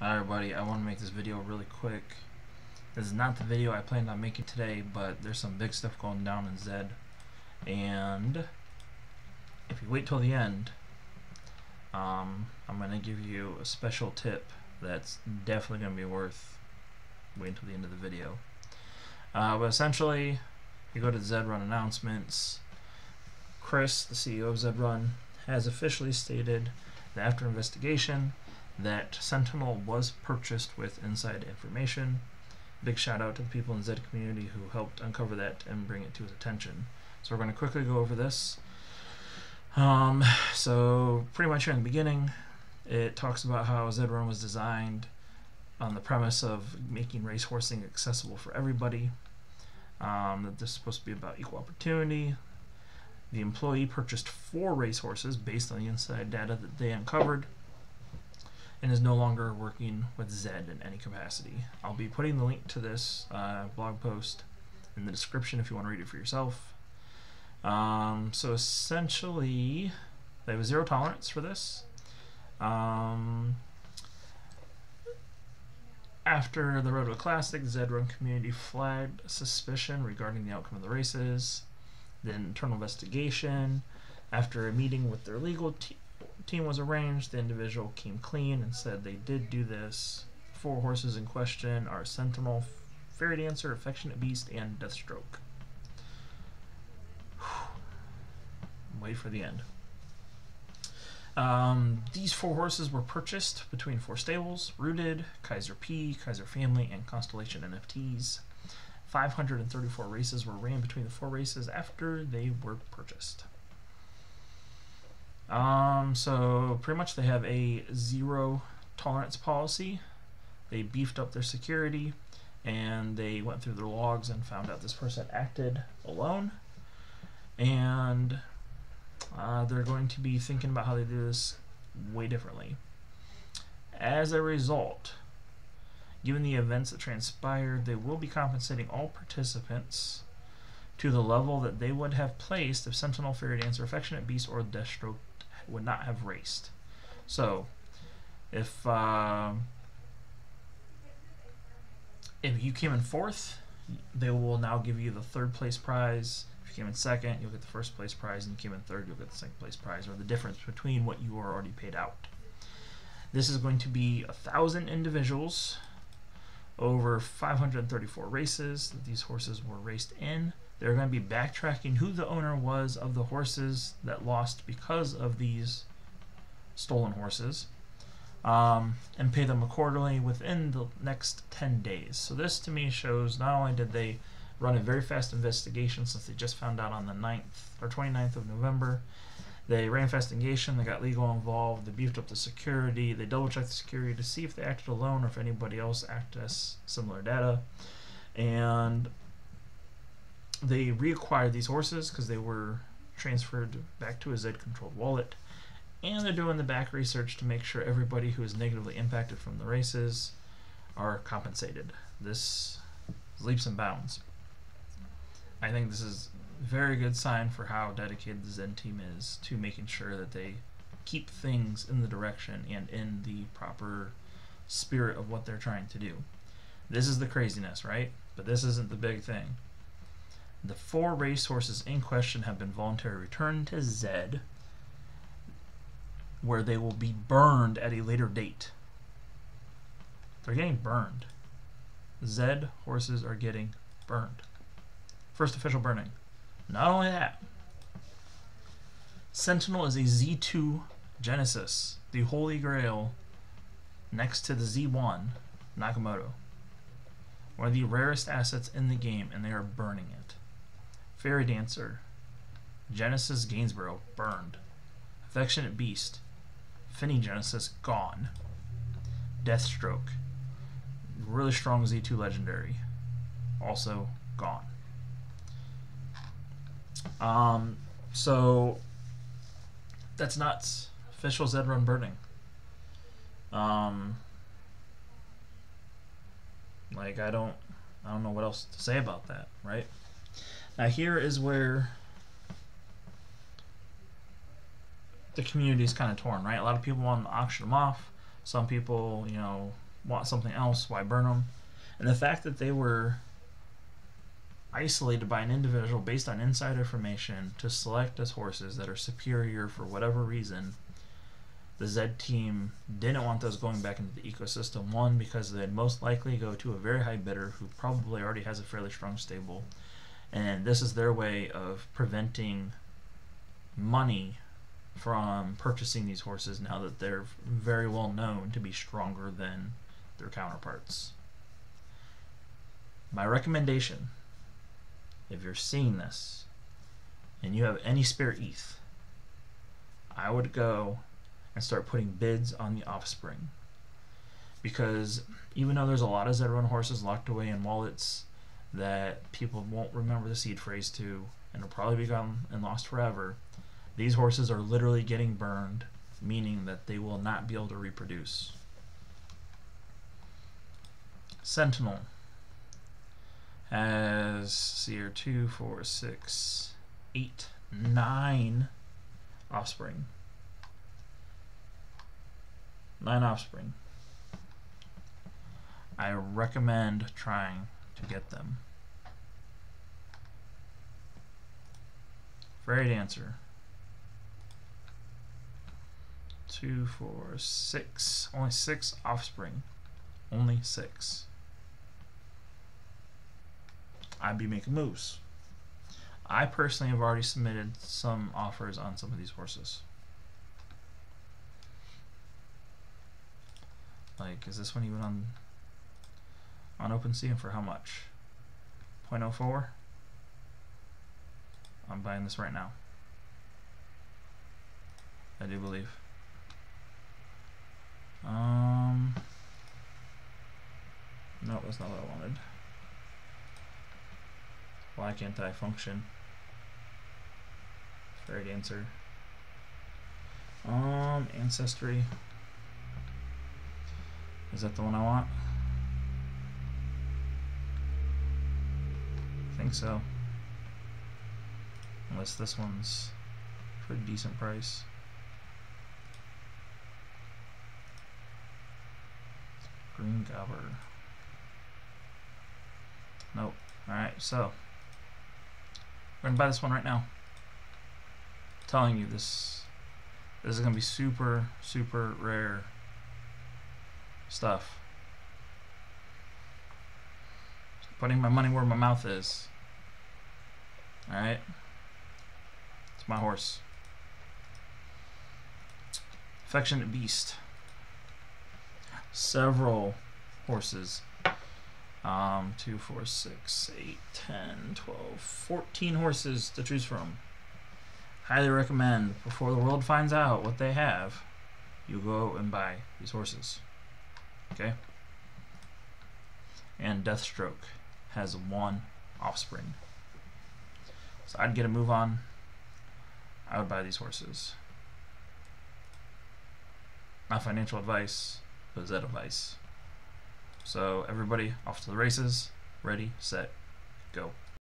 Hi everybody, I want to make this video really quick. This is not the video I planned on making today, but there's some big stuff going down in Zed, and if you wait till the end, I'm going to give you a special tip that's definitely going to be worth waiting till the end of the video. But essentially, you go to Zed Run announcements. Chris, the CEO of Zed Run, has officially stated that after investigation, that Sentinel was purchased with inside information. Big shout out to the people in the Zed community who helped uncover that and bring it to his attention. So we're going to quickly go over this. So pretty much here in the beginning, it talks about how Zed Run was designed on the premise of making racehorsing accessible for everybody. That this is supposed to be about equal opportunity. The employee purchased 4 racehorses based on the inside data that they uncovered, and is no longer working with Zed in any capacity. I'll be putting the link to this blog post in the description if you want to read it for yourself. So essentially, they have a 0 tolerance for this. After the Road to a Classic, the Zed Run community flagged suspicion regarding the outcome of the races. The internal investigation, after a meeting with their legal team was arranged, the individual came clean and said they did do this. 4 horses in question are Sentinel, Fairy Dancer, Affectionate Beast, and Deathstroke. Wait for the end. These 4 horses were purchased between 4 stables: Rooted, Kaiser P, Kaiser Family, and Constellation NFTs. 534 races were ran between the 4 races after they were purchased. So pretty much they have a 0 tolerance policy. They beefed up their security, and they went through their logs and found out this person acted alone, and they're going to be thinking about how they do this way differently. As a result, given the events that transpired, they will be compensating all participants to the level that they would have placed if Sentinel, Fairy Dancer, Affectionate Beast, or Deathstroke would not have raced. So, if you came in 4th, they will now give you the 3rd place prize. If you came in 2nd, you'll get the 1st place prize, and you came in 3rd, you'll get the 2nd place prize, or the difference between what you are already paid out. This is going to be 1,000 individuals over 534 races that these horses were raced in. They're going to be backtracking who the owner was of the horses that lost because of these stolen horses, and pay them accordingly within the next 10 days. So this to me shows not only did they run a very fast investigation, since they just found out on the 9th or 29th of November. They ran a fast investigation, they got legal involved, they beefed up the security, they double-checked the security to see if they acted alone or if anybody else accessed similar data, and they reacquired these horses because they were transferred back to a Zed-controlled wallet, and they're doing the back research to make sure everybody who is negatively impacted from the races are compensated. This is leaps and bounds. I think this is a very good sign for how dedicated the Zed team is to making sure that they keep things in the direction and in the proper spirit of what they're trying to do. This is the craziness, right? But this isn't the big thing. The 4 racehorses in question have been voluntarily returned to Zed, where they will be burned at a later date. They're getting burned. Zed horses are getting burned. First official burning. Not only that, Sentinel is a Z2 Genesis, the holy grail next to the Z1 Nakamoto. One of the rarest assets in the game, and they are burning it. Fairy Dancer, Genesis Gainsborough, burned. Affectionate Beast, Finny Genesis, gone. Deathstroke, really strong Z2 legendary, also gone. So that's nuts. Official Zed Run burning. Like I don't know what else to say about that, right? Now here is where the community is kind of torn, right? A lot of people want to auction them off. Some people, you know, want something else, why burn them? And the fact that they were isolated by an individual based on inside information to select as horses that are superior for whatever reason, the Z team didn't want those going back into the ecosystem. One, because they'd most likely go to a very high bidder who probably already has a fairly strong stable, and this is their way of preventing money from purchasing these horses now that they're very well known to be stronger than their counterparts. My recommendation, if you're seeing this and you have any spare ETH, I would go and start putting bids on the offspring, because even though there's a lot of Z-Run horses locked away in wallets that people won't remember the seed phrase to and will probably be gone and lost forever, these horses are literally getting burned, meaning that they will not be able to reproduce. Sentinel has here 2, 4, 6, 8, 9 offspring. 9 offspring. I recommend trying to get them. Varied answer. 2, 4, 6. Only 6 offspring. Only 6. I'd be making moves. I personally have already submitted some offers on some of these horses. Like, is this one even on OpenSea, and for how much? 0.04? I'm buying this right now. I do believe. No, that's not what I wanted. Why can't I function? Varied answer. Ancestry. Is that the one I want? I think so. Unless this one's for a decent price. Green Gobber. Nope. Alright, so we're gonna buy this one right now. I'm telling you, this is gonna be super, super rare stuff. Putting my money where my mouth is. Alright. It's my horse. Affectionate Beast. Several horses. 2, 4, 6, 8, 10, 12, 14 horses to choose from. Highly recommend, before the world finds out what they have, you go and buy these horses. Okay? And Deathstroke has 1 offspring. So I'd get a move on. I would buy these horses. Not financial advice, but Z advice. So everybody, off to the races. Ready, set, go.